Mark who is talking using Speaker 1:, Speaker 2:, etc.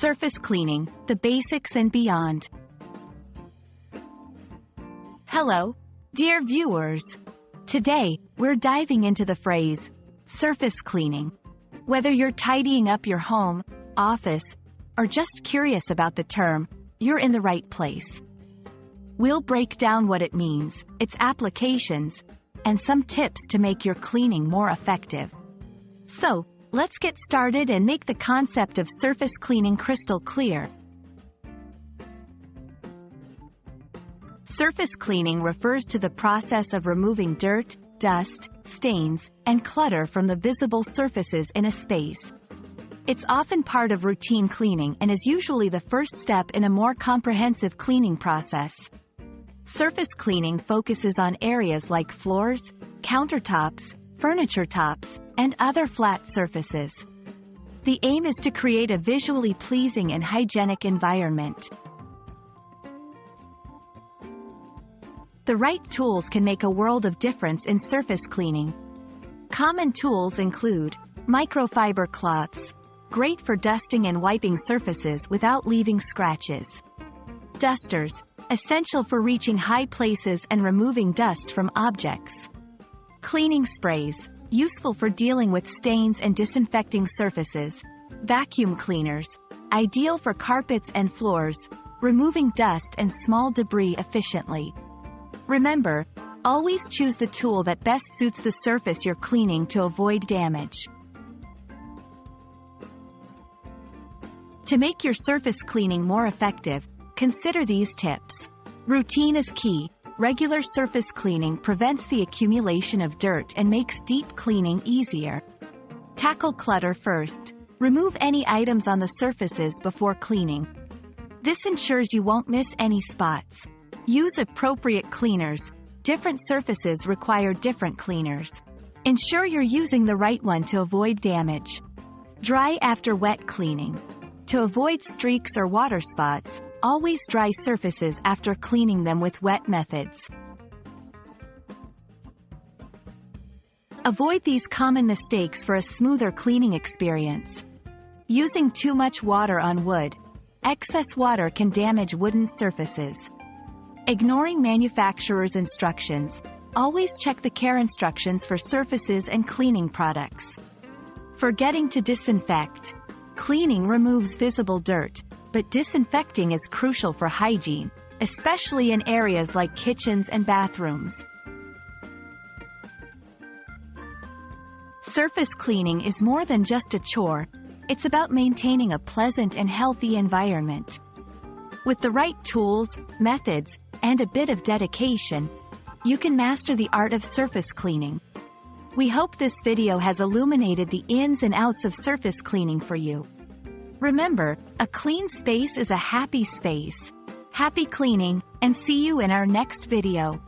Speaker 1: Surface cleaning, the basics and beyond. Hello, dear viewers. Today, we're diving into the phrase, surface cleaning. Whether you're tidying up your home, office, or just curious about the term, you're in the right place. We'll break down what it means, its applications, and some tips to make your cleaning more effective. So, let's get started and make the concept of surface cleaning crystal clear. Surface cleaning refers to the process of removing dirt, dust, stains, and clutter from the visible surfaces in a space. It's often part of routine cleaning and is usually the first step in a more comprehensive cleaning process. Surface cleaning focuses on areas like floors, countertops, furniture tops, and other flat surfaces. The aim is to create a visually pleasing and hygienic environment. The right tools can make a world of difference in surface cleaning. Common tools include microfiber cloths, great for dusting and wiping surfaces without leaving scratches. Dusters, essential for reaching high places and removing dust from objects. Cleaning sprays, useful for dealing with stains and disinfecting surfaces. Vacuum cleaners, ideal for carpets and floors, removing dust and small debris efficiently. Remember, always choose the tool that best suits the surface you're cleaning to avoid damage. To make your surface cleaning more effective, consider these tips. Routine is key. Regular surface cleaning prevents the accumulation of dirt and makes deep cleaning easier. Tackle clutter first. Remove any items on the surfaces before cleaning. This ensures you won't miss any spots. Use appropriate cleaners. Different surfaces require different cleaners. Ensure you're using the right one to avoid damage. Dry after wet cleaning. To avoid streaks or water spots, always dry surfaces after cleaning them with wet methods. Avoid these common mistakes for a smoother cleaning experience. Using too much water on wood. Excess water can damage wooden surfaces. Ignoring manufacturer's instructions. Always check the care instructions for surfaces and cleaning products. Forgetting to disinfect. Cleaning removes visible dirt, but disinfecting is crucial for hygiene, especially in areas like kitchens and bathrooms. Surface cleaning is more than just a chore, it's about maintaining a pleasant and healthy environment. With the right tools, methods, and a bit of dedication, you can master the art of surface cleaning. We hope this video has illuminated the ins and outs of surface cleaning for you. Remember, a clean space is a happy space. Happy cleaning, and see you in our next video.